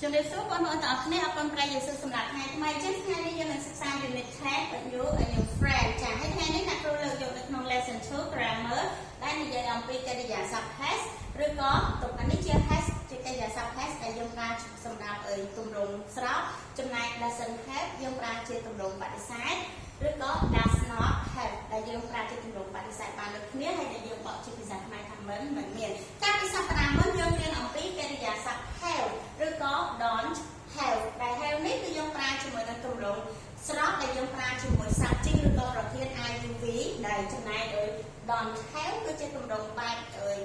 ជំរាបសួរបងប្អូនទាំងអស់គ្នាអរគុណប្រែយើងសម្រាប់ថ្ងៃថ្មីចឹងថ្ងៃនេះយើងនឹងសិក្សា unit 10 with you and your friend ចា៎ហើយថ្ងៃនេះអ្នកគ្រូលើកយកនៅក្នុង lesson 2 grammar ដែលនិយាយអំពីកិរិយាសព្ទ has ឬក៏ទុកនេះជា has ជាកិរិយាសព្ទ has ដែលយើងប្រើសម្រាប់ទម្រង់ស្រោចចំណែក doesn't have យើងប្រើជាទម្រង់បដិសេធឬក៏ does not have ដែលយើងប្រើជាទម្រង់បដិសេធបានដូចគ្នាហើយដែលយើងបកជាភាសាខ្មែរថាមិនមានកាលពីសប្តាហ៍មុនយើងរៀនអំពីកិរិយាសព្ទ have ឬក៏ don't have ដែល have នេះគឺយើងប្រើជាមួយនឹងទម្រង់ស្រោចដែលយើងប្រើជាមួយ subject ឬក៏ប្រធាន IUV ដែលចំណែកដោយ don't have គឺជាទម្រង់បែប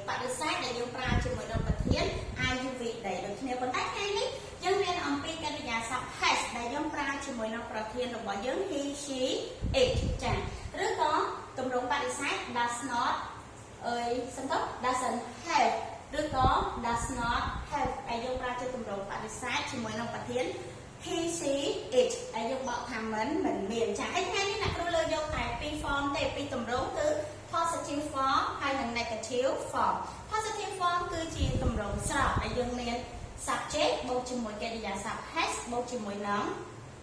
បដិសេធដែលយើងប្រើជាមួយនឹងប្រធាន IUV ដែលដូចគ្នាប៉ុន្តែថ្ងៃនេះយើងរៀនអំពីកិរិយាសព្ទ has ដែលយើងប្រើជាមួយនឹងប្រធានរបស់យើង he she it ចា៎ឬក៏ទម្រង់បដិសេធ does not សង្កត់ doesn't have ឬក៏ does not have ដែលយើងប្រើជាទម្រង់បដិសេធជាមួយនឹងប្រធាន he she it ដែលយើងបកថាមិនមានចា៎ហើយថ្ងៃនេះអ្នកគ្រូលើកយកតែពីរ form ទេពីរទម្រង់គឺ positive form ហើយនិង negative form positive form គឺជាទម្រង់ស្រោចដែលយើងមាន subject បូកជាមួយកិរិយាសព្ទ has បូកជាមួយនឹង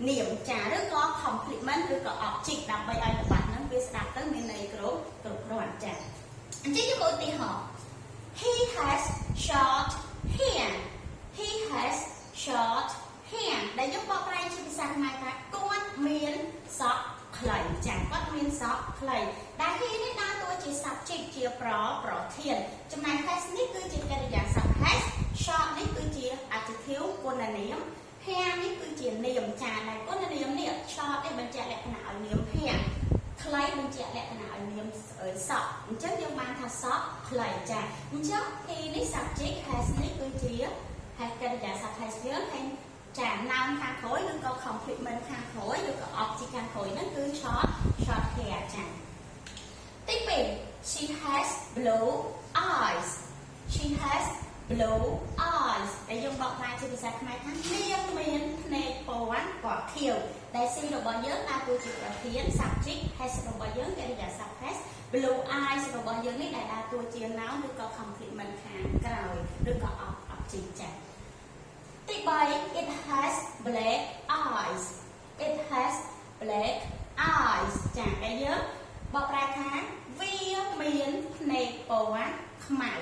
នាមចាឬក៏ complement ឬក៏ object ដើម្បីឲ្យល្បတ်ហ្នឹងវាស្ដាប់ទៅមានន័យគ្រប់គ្រាន់ចាអញ្ចឹងយកឧទាហរណ៍ he has short hair he has short hair ដែលយើងបកប្រែជាភាសាខ្មែរថាគាត់មានសក់ខ្លីចាគាត់មានសក់ខ្លីដែល he នេះដើរតួជា subject ជាប្រធានចំណែក has នេះគឺជាកិរិយាសព្ទ has short នេះគឺជា adjective គុណនាម hair នេះគឺជានាមចាដែលគុណនាមនេះ short នេះបញ្ជាក់លក្ខណៈឲ្យនាម hair ខ្លីបញ្ជាក់លក្ខណៈឲ្យនាមសក់អញ្ចឹងយើងបានថាសក់ខ្លីចាអញ្ចឹង he នេះ subject has នេះគឺជា has កិរិយាសព្ទ has យើងហើយចា noun ខាងក្រោយឬក៏ complement ខាងក្រោយឬក៏ object ខាងក្រោយហ្នឹងគឺ short hair ចាទី2 she has blue eyes she has blue eyes ដែលយើងបកប្រែជាភាសាខ្មែរថានាងមានភ្នែកពណ៌ពណ៌ខៀវដែល C របស់យើងដើរតួជាប្រធាន subject has របស់យើងកិរិយាសព្ទ has blue eyes របស់យើងនេះដែលដើរតួជា noun ឬក៏ complement ខាងក្រោយឬក៏ object ចាទី3 it has black eyes it has black eyes ចាដែលយើងបកប្រែថាវាមានភ្នែកពណ៌ខ្មៅ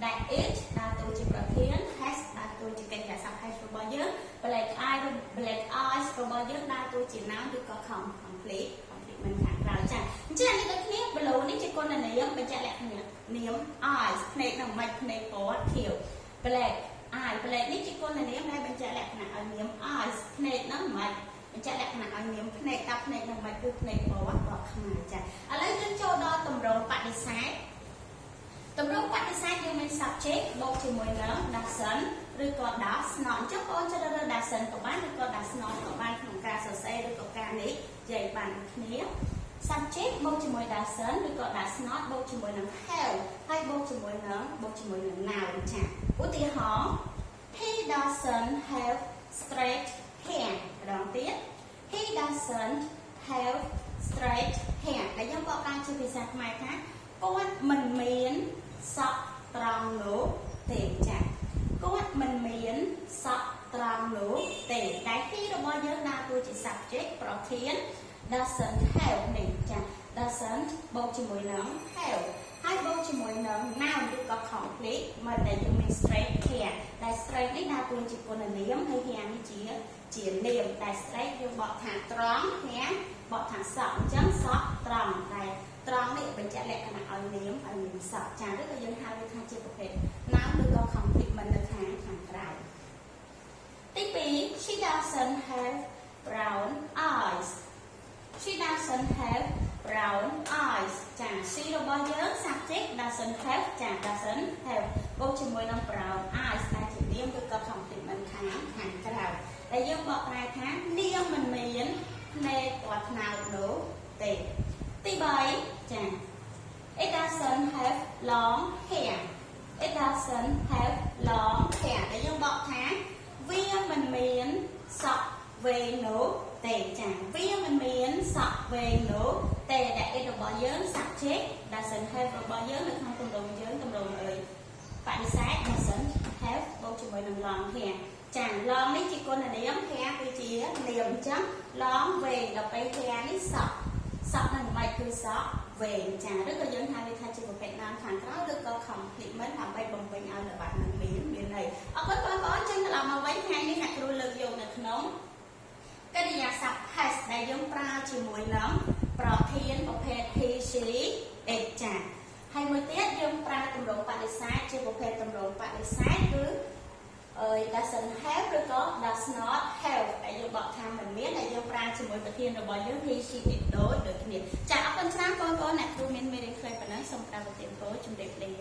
ដែល it ដើរតួជាប្រធាន has ដើរតួជាកិរិយាសព្ទ has របស់យើង black eyes របស់យើងដើរតួជា noun ឬក៏ complement ខាងក្រៅចាអញ្ចឹងនេះដូចគ្នា blue នេះជាគុណនាមបញ្ជាក់លក្ខណៈនាម eyes ភ្នែកនឹងមិនភ្នែកពណ៌ខៀវ black black នេះជាគុណនាមដែលបញ្ជាក់លក្ខណៈឲ្យនាម eyes ភ្នែកនឹងមិនបញ្ជាក់លក្ខណៈឲ្យនាមភ្នែកតាភ្នែកនឹងមិនគឺភ្នែកពណ៌ខ្មៅចាឥឡូវយើងចូលដល់ទម្រង់បដិសេធទម្រង់បដិសេធយើងមាន subject បូកជាមួយនឹង doesn't ឬក៏ does not អញ្ចឹងបងជ្រើសរើស doesn't ក៏បានឬក៏ does not ក៏បានក្នុងការសរសេរឬក៏ការនិយាយបានដូចគ្នា subject បូកជាមួយ doesn't ឬក៏ does not បូកជាមួយនឹង have ហើយបូកជាមួយនឹង noun ចាឧទាហរណ៍ he doesn't have straight hair ម្ដងទៀត he doesn't have straight hair ដែលយើងបកប្រែជាភាសាខ្មែរថាគាត់មិនមានសក់ត្រង់នោះទេចាគាត់មិនមានសក់ត្រង់នោះទេដែល he របស់យើងដើរតួជា subject ប្រធាន doesn't have នេះចា doesn't បូកជាមួយនឹង have ហើយបូកជាមួយនឹង noun ឬក៏ complete មកដែលយើងមាន straight hair ដែល straight នេះដើរតួជាគុណនាមហើយ hair នេះជានាមដែល straight យើងបកថាត្រង់ hair បកថាសក់អញ្ចឹងសក់ត្រង់ដែលត្រង់នេះបញ្ជាក់លក្ខណៈឲ្យនាមសក់ចាឬក៏យើងហៅវាថាជាប្រភេទ noun ឬក៏ complement នៅខាងក្រៅទី2 she doesn't have brown eyes she doesn't have brown eyes ចា she របស់យើង subject doesn't have ចា doesn't have បូកជាមួយនឹង brown eyes ដែលជានាមឬក៏ complement ខាងក្រៅដែលយើងបកប្រែថានាងមិនមានភ្នែកពណ៌ត្នោតនោះទេទី3ចា it doesn't have long hair it doesn't have long hair ដែលយើងបកថាវាមិនមានសក់វែងនោះទេចាវាមិនមានសក់វែងនោះទេដែល it របស់យើង subject doesn't have របស់យើងនៅក្នុងទម្រង់យើងទម្រង់បដិសេធ doesn't have បូកជាមួយនឹង long hair chẳng lon mấy chị con là nếm khe cái chị á liềm chấm lon về là phải khe ní sọc sọc là mày cứ sọc về chẳng rất là dân hai mươi hai chị một Việt Nam thằng đó rất có không thì mới làm bay bồng bềnh ao là bạn mình miền này ở bên có chân là mà mấy hai ní hạt đôi lực dùng là nóng cái đi nhà sập hay đại giống pra chỉ mùi nóng pro thiên một phe thi sĩ đẹp chẳng hay mới tiết giống pra tầm độ bạn để sai chưa một phe tầm độ bạn để sai cứ doesn't have ឬក៏ does not have តែយើងបកថាមិនមានតែយើងប្រើជាមួយប្រធានរបស់យើង he she it ដូចគ្នាចាអរគុណច្រើនបងប្អូនអ្នកគ្រូមានមេរៀនខ្លីប៉ុណ្ណឹងសូមផ្ដល់ប្រទានពរជម្រាបលា